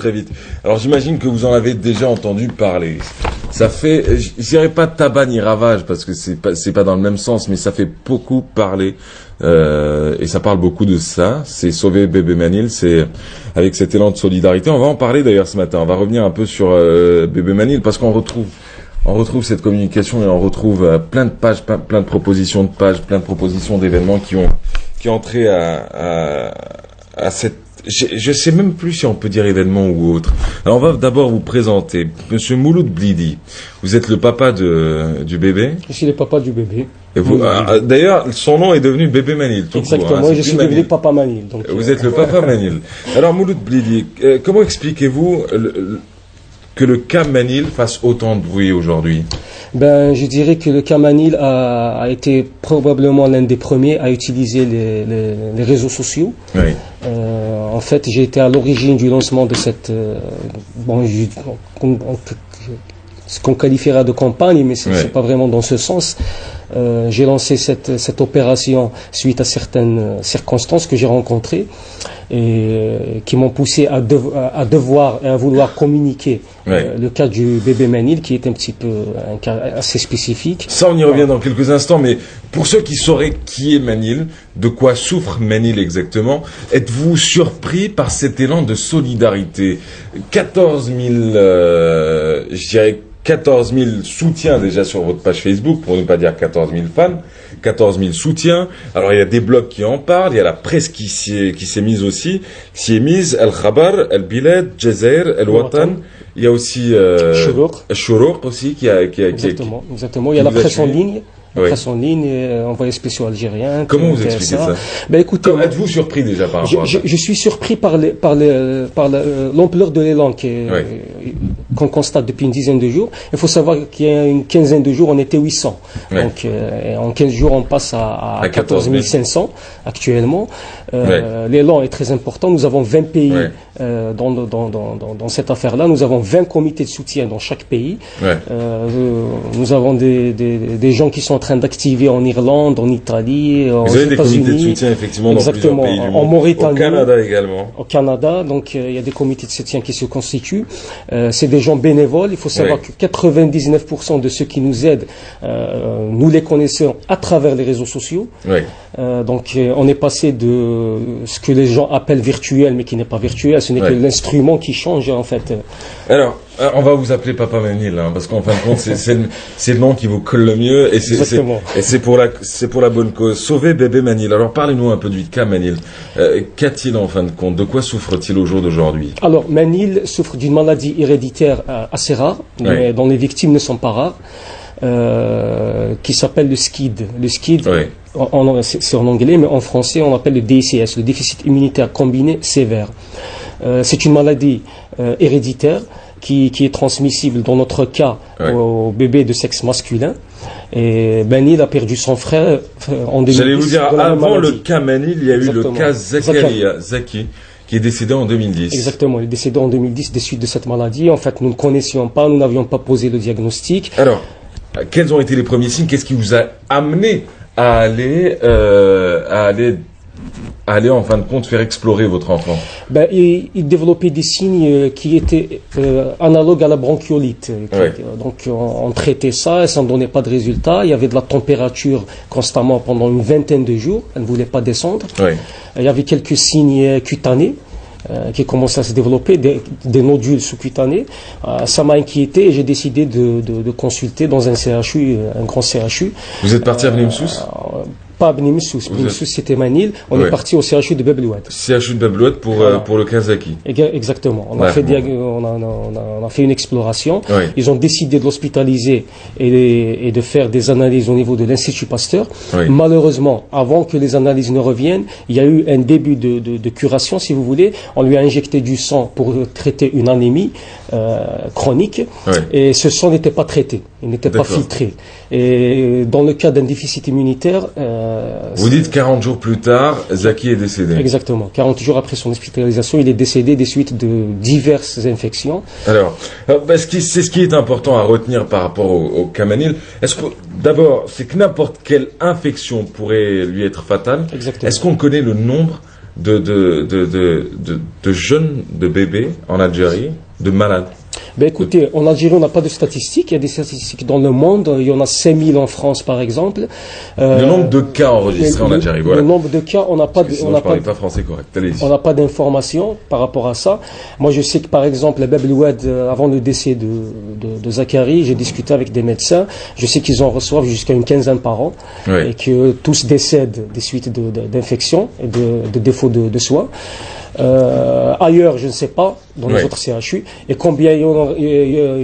très vite. Alors j'imagine que vous en avez déjà entendu parler. Ça fait, je dirais pas tabac ni ravage parce que c'est pas dans le même sens, mais ça fait beaucoup parler et ça parle beaucoup de ça. C'est sauver bébé Manil, c'est avec cet élan de solidarité. On va en parler d'ailleurs ce matin. On va revenir un peu sur bébé Manil parce qu'on retrouve cette communication et on retrouve plein de pages, plein de propositions de pages, plein de propositions d'événements qui ont trait à cette. Je sais même plus si on peut dire événement ou autre. Alors on va d'abord vous présenter Monsieur Mouloud Blidi. Vous êtes le papa du bébé. Je suis le papa du bébé. Et vous, d'ailleurs, son nom est devenu bébé Manil. Exactement, court, hein, je suis devenu papa Manil. Donc, vous êtes le papa Manil. Alors Mouloud Blidi, comment expliquez-vous que le cas Manil fasse autant de bruit aujourd'hui? Je dirais que le cas Manil a été probablement l'un des premiers à utiliser les réseaux sociaux. Oui. En fait, j'ai été à l'origine du lancement de cette, ce qu'on qualifiera de campagne, mais c'est pas vraiment dans ce sens. J'ai lancé cette opération suite à certaines circonstances que j'ai rencontrées et qui m'ont poussé à devoir et à vouloir communiquer le cas du bébé Manil, qui est un petit peu un cas assez spécifique. Ça, on y revient dans quelques instants, mais pour ceux qui sauraient qui est Manil, de quoi souffre Manil exactement, êtes-vous surpris par cet élan de solidarité? 14 000, je dirais 14 000 soutiens déjà sur votre page Facebook, pour ne pas dire 14 000 fans, 14 000 soutiens. Alors il y a des blogs qui en parlent, il y a la presse qui s'est mise aussi, qui est mise, El Khabar, El Bilad, Jazair, El Watan. Il y a aussi Shuruq aussi qui exactement. Il y a la presse en ligne. Presse en ligne, envoyé spéciaux algérien. Comment vous expliquez ça? Écoutez, êtes-vous surpris déjà par rapport à ça? Je suis surpris par l'ampleur de l'élan qu'on constate depuis une dizaine de jours. Il faut savoir qu'il y a une quinzaine de jours, on était 800. Donc, en 15 jours, on passe à 14 500 actuellement. L'élan est très important. Nous avons 20 pays dans cette affaire-là. Nous avons 20 comités de soutien dans chaque pays. Nous avons des gens qui sont en train d'activer en Irlande, en Italie, aux États-Unis. Vous avez des comités de soutien effectivement dans plusieurs pays du monde. En Mauritanie, au Canada également. Au Canada, donc il y a des comités de soutien qui se constituent. C'est des gens bénévoles. Il faut savoir que 99% de ceux qui nous aident, nous les connaissons à travers les réseaux sociaux. Donc on est passé de ce que les gens appellent virtuel, mais qui n'est pas virtuel. Ce n'est que l'instrument qui change en fait. Alors, on va vous appeler Papa Manil, hein, parce qu'en fin de compte, c'est le nom qui vous colle le mieux, et c'est pour la bonne cause. Sauver bébé Manil. Alors, parlez-nous un peu du cas Manil. Qu'a-t-il en fin de compte? De quoi souffre-t-il au jour d'aujourd'hui? Alors, Manil souffre d'une maladie héréditaire assez rare, mais dont les victimes ne sont pas rares, qui s'appelle le SCID. Le SCID, c'est en anglais, mais en français, on appelle le DICS, le déficit immunitaire combiné sévère. C'est une maladie héréditaire qui est transmissible dans notre cas au bébé de sexe masculin. Et Manil a perdu son frère en 2010. J'allais vous dire, avant le cas Manil, il y a eu le cas Zaki, qui est décédé en 2010. Exactement, il est décédé en 2010 des suites de cette maladie. En fait, nous ne connaissions pas, nous n'avions pas posé le diagnostic. Alors, quels ont été les premiers signes? Qu'est-ce qui vous a amené à aller en fin de compte faire explorer votre enfant? Il développait des signes qui étaient analogues à la bronchiolite. Donc on traitait ça et ça ne donnait pas de résultat. Il y avait de la température constamment pendant une vingtaine de jours. Elle ne voulait pas descendre. Il y avait quelques signes cutanés qui commençaient à se développer, des nodules sous-cutanés. Ça m'a inquiété et j'ai décidé de consulter dans un CHU, un grand CHU. Vous êtes parti à Bnimsous? Pas Bnimsous. Bnimsous, c'était Manil. On est parti au CHU de Bab el Oued. CHU de Bab el Oued pour le Kazaki. Exactement. On a fait une exploration. Ils ont décidé de l'hospitaliser et de faire des analyses au niveau de l'Institut Pasteur. Malheureusement, avant que les analyses ne reviennent, il y a eu un début de curation, si vous voulez. On lui a injecté du sang pour traiter une anémie chronique. Et ce sang n'était pas traité. Il n'était pas filtré. Et dans le cas d'un déficit immunitaire... vous dites 40 jours plus tard, Zaki est décédé. Exactement. 40 jours après son hospitalisation, il est décédé des suites de diverses infections. Alors, c'est ce qui est important à retenir par rapport au cas Manil. Est-ce que, d'abord, c'est que n'importe quelle infection pourrait lui être fatale. Exactement. Est-ce qu'on connaît le nombre de jeunes, de bébés en Algérie, de malades? Ben écoutez, en Algérie, on n'a pas de statistiques. Il y a des statistiques dans le monde. Il y en a 5000 en France, par exemple. Le nombre de cas enregistrés en Algérie, voilà. Le nombre de cas, on n'a pas je parlais pas français correct. Allez-y. On n'a pas d'informations par rapport à ça. Moi, je sais que, par exemple, la Bab el-Oued, avant le décès de Zachary, j'ai discuté avec des médecins. Je sais qu'ils en reçoivent jusqu'à une quinzaine par an. Oui. Et que tous décèdent des suites d'infections et de défauts de soins. Ailleurs, je ne sais pas, dans les autres CHU, et combien il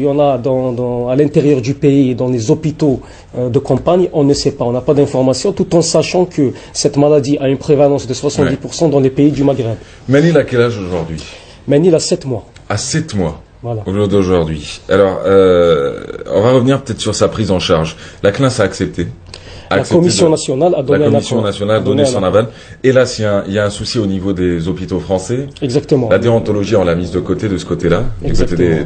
y en a à l'intérieur du pays, dans les hôpitaux de campagne, on ne sait pas, on n'a pas d'informations, tout en sachant que cette maladie a une prévalence de 70% dans les pays du Maghreb. Manil a quel âge aujourd'hui? Manil a 7 mois. À 7 mois. Voilà. Au jour d'aujourd'hui. Alors, on va revenir peut-être sur sa prise en charge. La CNAS a accepté. La Commission nationale a donné son aval. Et là, il y a un souci au niveau des hôpitaux français. Exactement. La déontologie, on l'a mise de côté de ce côté-là.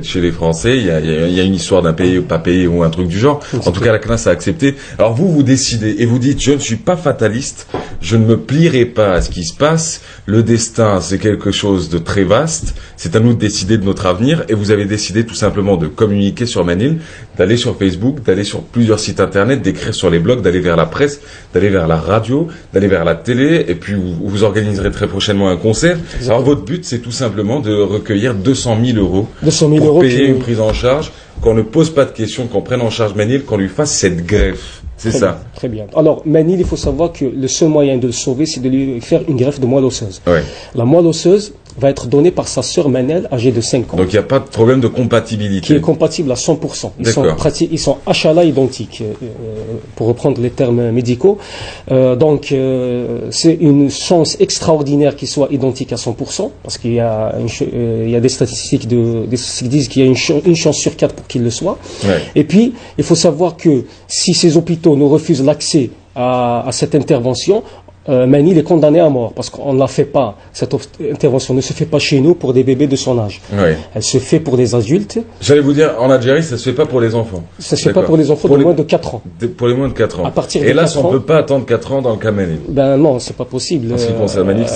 Chez les Français, il y a une histoire d'un payé ou pas payé ou un truc du genre. Exactement. En tout cas, la CNAS a accepté. Alors vous décidez et vous dites, je ne suis pas fataliste, je ne me plierai pas à ce qui se passe. Le destin, c'est quelque chose de très vaste. C'est à nous de décider de notre avenir. Et vous avez décidé tout simplement de communiquer sur Manil, d'aller sur Facebook, d'aller sur plusieurs sites internet, d'écrire sur les blogs, d'aller vers la presse, d'aller vers la radio, d'aller vers la télé, et puis vous organiserez très prochainement un concert. Exactement. Alors votre but, c'est tout simplement de recueillir 200 000 euros pour payer une prise en charge, qu'on ne pose pas de questions, qu'on prenne en charge Manil, qu'on lui fasse cette greffe. C'est ça. Bien, très bien. Alors, Manil, il faut savoir que le seul moyen de le sauver, c'est de lui faire une greffe de moelle osseuse. Ouais. La moelle osseuse va être donnée par sa sœur Manel, âgée de 5 ans. Donc, il n'y a pas de problème de compatibilité. Qui est compatible à 100%. Ils sont HLA identiques, pour reprendre les termes médicaux. C'est une chance extraordinaire qu'ils soient identiques à 100%, parce qu'il y a des statistiques qui disent qu'il y a une chance sur 4 pour qu'ils le soient. Ouais. Et puis, il faut savoir que si ces hôpitaux nous refusent l'accès à cette intervention, Manil est condamné à mort parce qu'on ne la fait pas. Cette intervention ne se fait pas chez nous pour des bébés de son âge. Oui. Elle se fait pour des adultes. J'allais vous dire, en Algérie, ça se fait pas pour les enfants. Ça se fait pas pour les enfants de moins de 4 ans. Pour les moins de 4 ans. À partir de Et là, 4 on ans, peut pas attendre 4 ans dans le cas Manil. Ben non, c'est pas possible. En ce qui concerne Manil,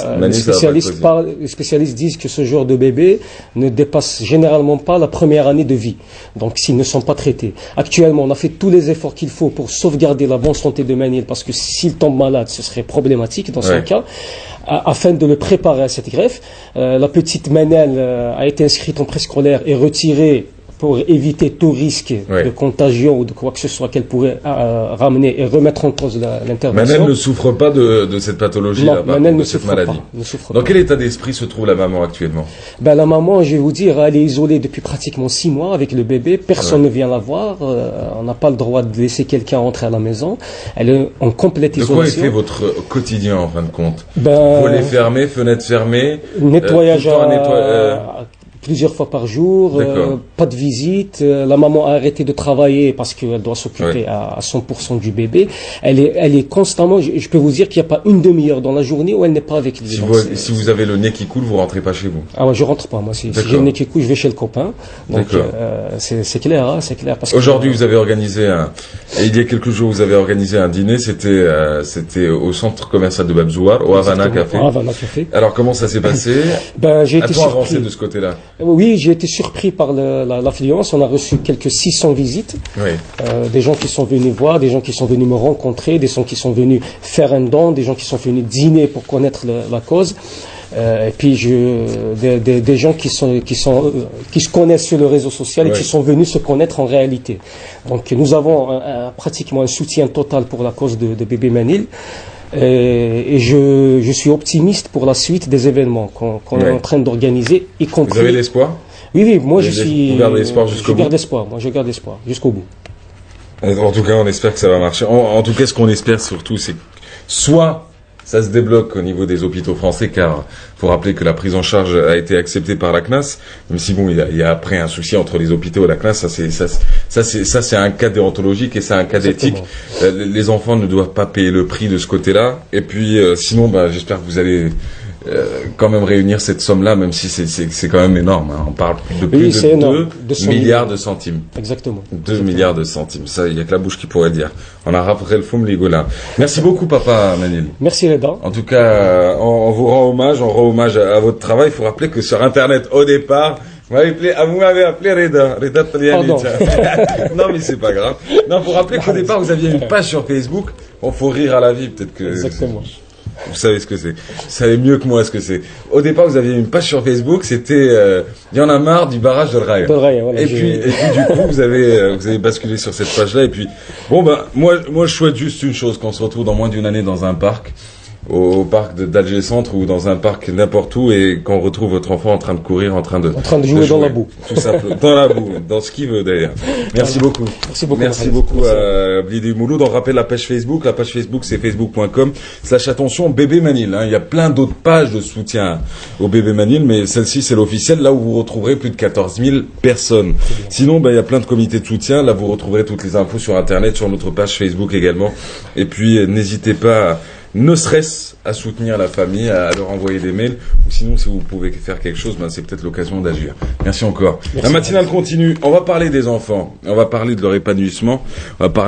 les spécialistes disent que ce genre de bébé ne dépasse généralement pas la première année de vie. Donc, s'ils ne sont pas traités. Actuellement, on a fait tous les efforts qu'il faut pour sauvegarder la bonne santé de Manil parce que s'il tombe malade, ce serait problématique dans son cas. Afin de le préparer à cette greffe, la petite Manel a été inscrite en préscolaire et retirée pour éviter tout risque de contagion ou de quoi que ce soit qu'elle pourrait ramener et remettre en cause l'intervention. Manel ne souffre pas de cette pathologie-là, de cette maladie. Dans quel état d'esprit se trouve la maman actuellement? Ben, la maman, je vais vous dire, elle est isolée depuis pratiquement 6 mois avec le bébé. Personne ne vient la voir. On n'a pas le droit de laisser quelqu'un entrer à la maison. Elle est en complète isolation. De quoi est fait votre quotidien en fin de compte? Volets fermés, fenêtres fermées, nettoyage plusieurs fois par jour, pas de visite. La maman a arrêté de travailler parce qu'elle doit s'occuper à 100% du bébé. Elle est constamment, je peux vous dire qu'il n'y a pas une demi-heure dans la journée où elle n'est pas avec lui. Si vous avez le nez qui coule, vous rentrez pas chez vous? Ah ouais, je rentre pas. Moi, si j'ai le nez qui coule, je vais chez le copain. Donc, c'est clair, hein, c'est clair. Aujourd'hui, vous avez organisé il y a quelques jours, vous avez organisé un dîner. C'était au centre commercial de Babzouar, au Havana Café. Havana Café. Alors, comment ça s'est passé? J'ai été surpris. Avancé de ce côté-là? Oui, j'ai été surpris par l'affluence. On a reçu quelques 600 visites. Oui. Des gens qui sont venus voir, des gens qui sont venus me rencontrer, des gens qui sont venus faire un don, des gens qui sont venus dîner pour connaître la cause. Et puis des gens qui se connaissent sur le réseau social et qui sont venus se connaître en réalité. Donc nous avons pratiquement un soutien total pour la cause de bébé Manil. Et je suis optimiste pour la suite des événements qu'on est en train d'organiser, y compris. Vous avez l'espoir? Oui, moi je suis. Vous gardez l'espoir jusqu'au bout? Je garde espoir jusqu'au bout. En tout cas, on espère que ça va marcher. En tout cas, ce qu'on espère surtout, c'est que soit ça se débloque au niveau des hôpitaux français, car faut rappeler que la prise en charge a été acceptée par la CNAS, même si bon, il y a après un souci entre les hôpitaux et la CNAS, ça c'est un cas déontologique et c'est un cas d'éthique. Les enfants ne doivent pas payer le prix de ce côté-là. Et puis, sinon, j'espère que vous allez quand même réunir cette somme-là, même si c'est quand même énorme. Hein. On parle de plus de 2 milliards de centimes. Exactement. 2 milliards de centimes. Ça, il n'y a que la bouche qui pourrait dire. On a rappelé le foum, les golins. Merci beaucoup, papa Manil. Merci, Reda. En tout cas, on vous rend hommage, on rend hommage à votre travail. Il faut rappeler que sur Internet, au départ, vous m'avez appelé Reda Taliani. Non, mais c'est pas grave. Non, faut rappeler qu'au départ, vous aviez une page sur Facebook. Bon, faut rire à la vie, peut-être que... Exactement. Vous savez ce que c'est. Vous savez mieux que moi ce que c'est. Au départ, vous aviez une page sur Facebook, c'était il y en a marre du barrage de Raya. Voilà, et puis du coup, vous avez basculé sur cette page-là. Et puis, bon ben, moi, je souhaite juste une chose, qu'on se retrouve dans moins d'une année dans un parc, au parc d'Alger Centre ou dans un parc n'importe où, et qu'on retrouve votre enfant en train de courir, en train de jouer dans la boue. Tout simplement. Dans la boue, dans ce qu'il veut d'ailleurs. Merci beaucoup. Merci beaucoup à Blidi Mouloud. On rappelle la page Facebook. La page Facebook, c'est facebook.com/attention bébé Manil. Hein. Il y a plein d'autres pages de soutien au bébé Manil, mais celle-ci, c'est l'officielle, là où vous retrouverez plus de 14 000 personnes. Sinon, il y a plein de comités de soutien. Là, vous retrouverez toutes les infos sur Internet, sur notre page Facebook également. Et puis, n'hésitez pas ne serait-ce à soutenir la famille, à leur envoyer des mails, ou sinon si vous pouvez faire quelque chose, c'est peut-être l'occasion d'agir. Merci encore. La matinale continue, on va parler des enfants, on va parler de leur épanouissement, on va parler